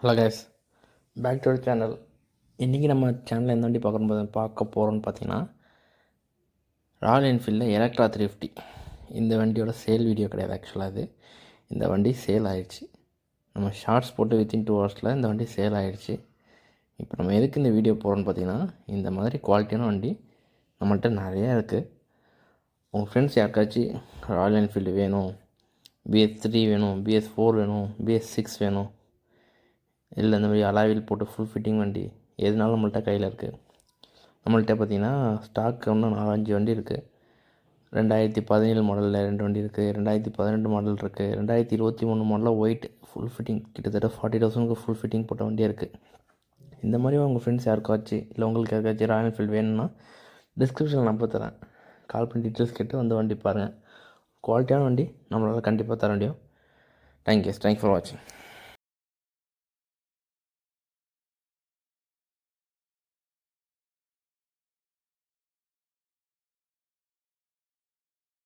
Hello guys, back to channel. இன்றைக்கி நம்ம சேனலில் எந்த வண்டி பார்க்க போகிறோன்னு பார்த்தீங்கன்னா, ராயல் என்ஃபீல்டில் எலக்ட்ரா 350. இந்த வண்டியோட சேல் வீடியோ கிடையாது. ஆக்சுவலாக அது இந்த வண்டி சேல் ஆகிடுச்சு. நம்ம ஷார்ட்ஸ் போட்டு வித்தின் 2 ஹவர்ஸில் இந்த வண்டி சேல் ஆகிடுச்சு. இப்போ நம்ம எதுக்கு இந்த வீடியோ போகிறோன்னு பார்த்தீங்கன்னா, இந்த மாதிரி குவாலிட்டியான வண்டி நம்மள்கிட்ட நிறையா இருக்குது. உங்கள் ஃப்ரெண்ட்ஸ் யாருக்காச்சும் ராயல் என்ஃபீல்டு வேணும், BS3 வேணும், BS4 வேணும், BS6 வேணும், இல்லை இந்த மாதிரி அலாவில் போட்டு ஃபுல் ஃபிட்டிங் வண்டி எதுனாலும் நம்மள்ட்ட கையில் இருக்குது. நம்மள்ட்ட பார்த்திங்கன்னா ஸ்டாக் இன்னும் 4-5 வண்டி இருக்குது. 2017 மாடலில் 2 வண்டி இருக்குது, 2012 மாடல் இருக்குது, 2023 மாடலில் ஒயிட் ஃபுல் ஃபிட்டிங் கிட்டத்தட்ட 40,000க்கு ஃபுல் ஃபிட்டிங் போட்ட வண்டியாக இருக்குது. இந்த மாதிரி உங்கள் ஃப்ரெண்ட்ஸ் யாருக்காச்சும் இல்லை உங்களுக்கு யாருக்காச்சும் ராயல் என்ஃபீல்டு வேணும்னா டிஸ்கிரிப்ஷனில் நம்பர் தரேன். கால் பண்ணி டீட்டெயில்ஸ் கேட்டு வந்து வண்டி பாருங்கள். குவாலிட்டியான வண்டி நம்மளால் கண்டிப்பாக தர முடியும். தேங்க்யூ ஃபார் வாட்சிங்.